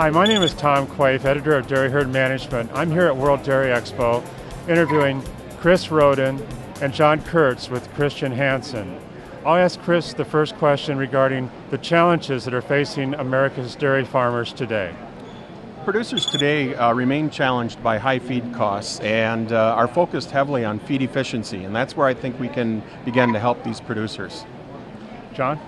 Hi, my name is Tom Quaife, editor of Dairy Herd Management. I'm here at World Dairy Expo interviewing Chris Roden and John Kurtz with Christian Hansen. I'll ask Chris the first question regarding the challenges that are facing America's dairy farmers today. Producers today remain challenged by high feed costs and are focused heavily on feed efficiency, and that's where I think we can begin to help these producers. John?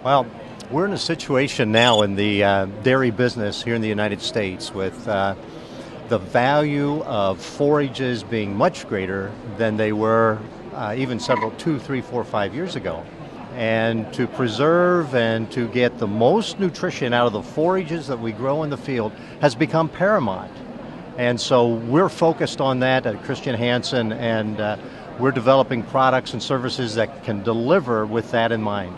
Well, we're in a situation now in the dairy business here in the United States with the value of forages being much greater than they were even 2, 3, 4, 5 years ago. And to preserve and to get the most nutrition out of the forages that we grow in the field has become paramount. And so we're focused on that at Christian Hansen, and we're developing products and services that can deliver with that in mind.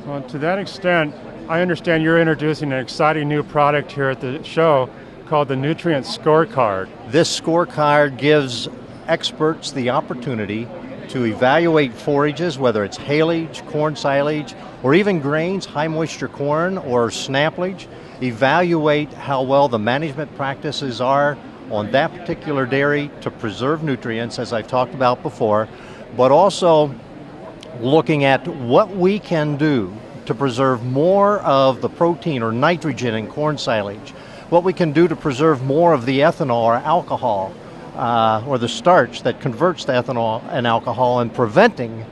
Well, to that extent, I understand you're introducing an exciting new product here at the show called the Nutrient Scorecard. This scorecard gives experts the opportunity to evaluate forages, whether it's haylage, corn silage, or even grains, high moisture corn or snaplage, evaluate how well the management practices are on that particular dairy to preserve nutrients, as I've talked about before, but also looking at what we can do to preserve more of the protein or nitrogen in corn silage, what we can do to preserve more of the ethanol or alcohol or the starch that converts to ethanol and alcohol, and preventing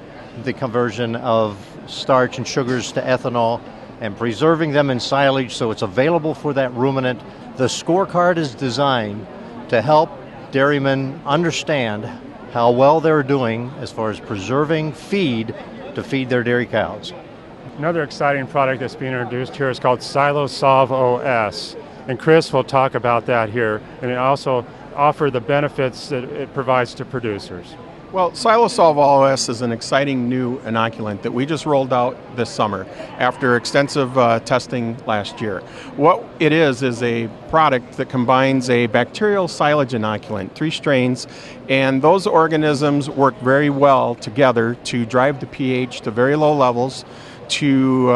the conversion of starch and sugars to ethanol and preserving them in silage so it's available for that ruminant. The scorecard is designed to help dairymen understand how well they're doing as far as preserving feed to feed their dairy cows. Another exciting product that's being introduced here is called SiloSolve OS. And Chris will talk about that here, and it also offer the benefits that it provides to producers. Well, SiloSolve OS is an exciting new inoculant that we just rolled out this summer after extensive testing last year. What it is a product that combines a bacterial silage inoculant, 3 strains, and those organisms work very well together to drive the pH to very low levels, to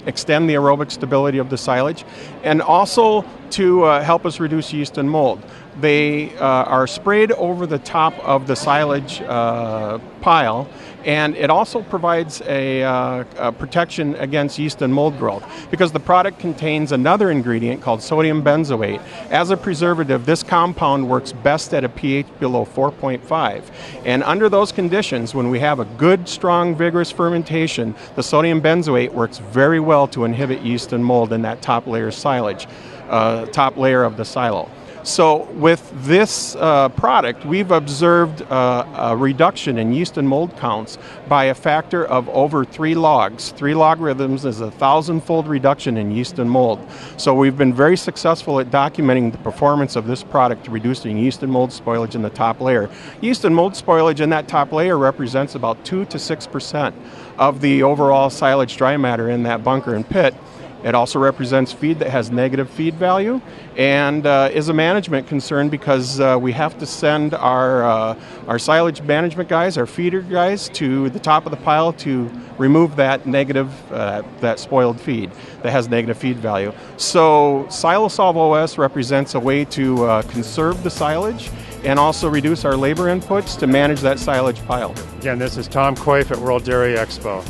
extend the aerobic stability of the silage, and also to help us reduce yeast and mold. They are sprayed over the top of the silage pile, and it also provides a protection against yeast and mold growth because the product contains another ingredient called sodium benzoate. As a preservative, this compound works best at a pH below 4.5. And under those conditions, when we have a good, strong, vigorous fermentation, the sodium benzoate works very well to inhibit yeast and mold in that top layer silage, top layer of the silo. So with this product, we've observed a reduction in yeast and mold counts by a factor of over 3 logs. 3 logarithms is a 1,000-fold reduction in yeast and mold. So we've been very successful at documenting the performance of this product to reducing yeast and mold spoilage in the top layer. Yeast and mold spoilage in that top layer represents about 2 to 6% of the overall silage dry matter in that bunker and pit. It also represents feed that has negative feed value and is a management concern because we have to send our silage management guys, our feeder guys, to the top of the pile to remove that negative, that spoiled feed that has negative feed value. So SiloSolve OS represents a way to conserve the silage and also reduce our labor inputs to manage that silage pile. Again, this is Tom Quaife at World Dairy Expo.